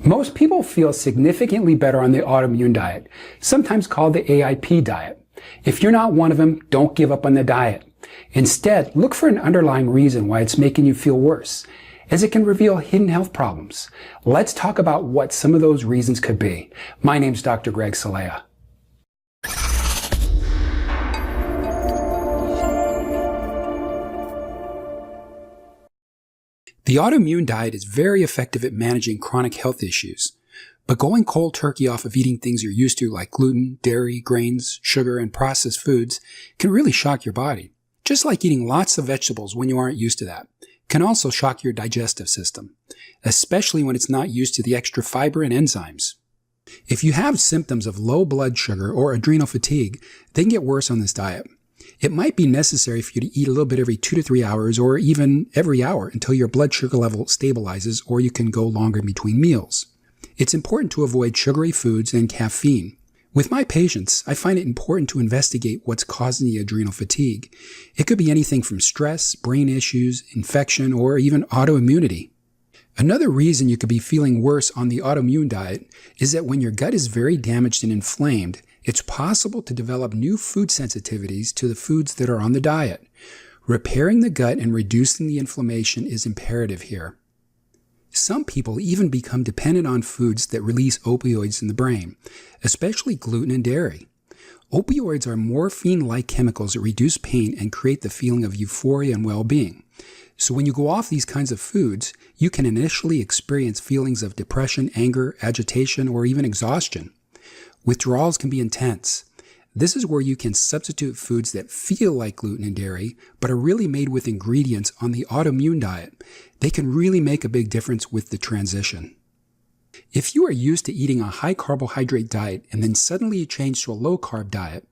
Most people feel significantly better on the autoimmune diet, sometimes called the AIP diet. If you're not one of them, don't give up on the diet. Instead, look for an underlying reason why it's making you feel worse, as it can reveal hidden health problems. Let's talk about what some of those reasons could be. My name's Dr. Greg Celaya. The autoimmune diet is very effective at managing chronic health issues, but going cold turkey off of eating things you're used to like gluten, dairy, grains, sugar, and processed foods can really shock your body. Just like eating lots of vegetables when you aren't used to that can also shock your digestive system, especially when it's not used to the extra fiber and enzymes. If you have symptoms of low blood sugar or adrenal fatigue, they can get worse on this diet. It might be necessary for you to eat a little bit every 2 to 3 hours or even every hour until your blood sugar level stabilizes, or you can go longer in between meals. It's important to avoid sugary foods and caffeine. With my patients, I find it important to investigate what's causing the adrenal fatigue. It could be anything from stress, brain issues, infection, or even autoimmunity. Another reason you could be feeling worse on the autoimmune diet is that when your gut is very damaged and inflamed, it's possible to develop new food sensitivities to the foods that are on the diet. Repairing the gut and reducing the inflammation is imperative here. Some people even become dependent on foods that release opioids in the brain, especially gluten and dairy. Opioids are morphine-like chemicals that reduce pain and create the feeling of euphoria and well-being. So when you go off these kinds of foods, you can initially experience feelings of depression, anger, agitation, or even exhaustion. Withdrawals can be intense. This is where you can substitute foods that feel like gluten and dairy, but are really made with ingredients on the autoimmune diet. They can really make a big difference with the transition. If you are used to eating a high carbohydrate diet and then suddenly you change to a low carb diet,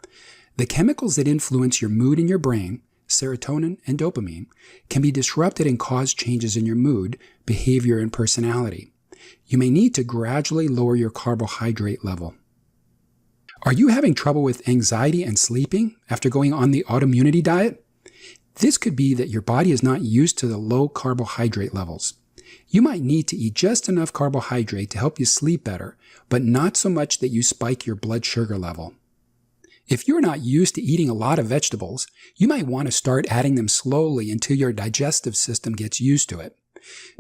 the chemicals that influence your mood in your brain, serotonin and dopamine, can be disrupted and cause changes in your mood, behavior, and personality. You may need to gradually lower your carbohydrate level. Are you having trouble with anxiety and sleeping after going on the autoimmunity diet? This could be that your body is not used to the low carbohydrate levels. You might need to eat just enough carbohydrate to help you sleep better, but not so much that you spike your blood sugar level. If you're not used to eating a lot of vegetables, you might want to start adding them slowly until your digestive system gets used to it.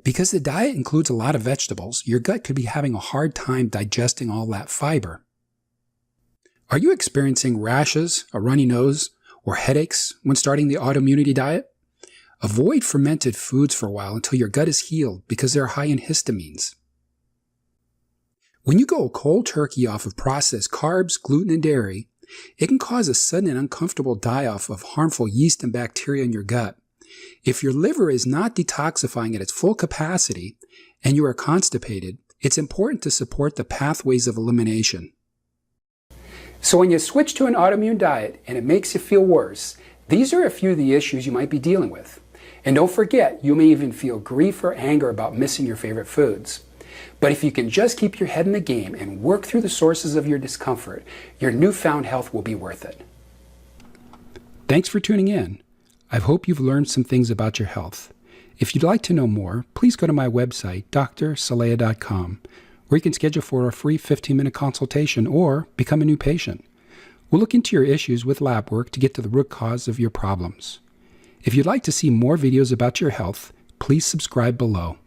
Because the diet includes a lot of vegetables, your gut could be having a hard time digesting all that fiber. Are you experiencing rashes, a runny nose, or headaches when starting the autoimmunity diet? Avoid fermented foods for a while until your gut is healed because they're high in histamines. When you go cold turkey off of processed carbs, gluten, and dairy, it can cause a sudden and uncomfortable die-off of harmful yeast and bacteria in your gut. If your liver is not detoxifying at its full capacity and you are constipated, it's important to support the pathways of elimination. So when you switch to an autoimmune diet and it makes you feel worse, these are a few of the issues you might be dealing with. And don't forget, you may even feel grief or anger about missing your favorite foods. But if you can just keep your head in the game and work through the sources of your discomfort, your newfound health will be worth it. Thanks for tuning in. I hope you've learned some things about your health. If you'd like to know more, please go to my website, drcelaya.com. where you can schedule for a free 15-minute consultation or become a new patient. We'll look into your issues with lab work to get to the root cause of your problems. If you'd like to see more videos about your health, please subscribe below.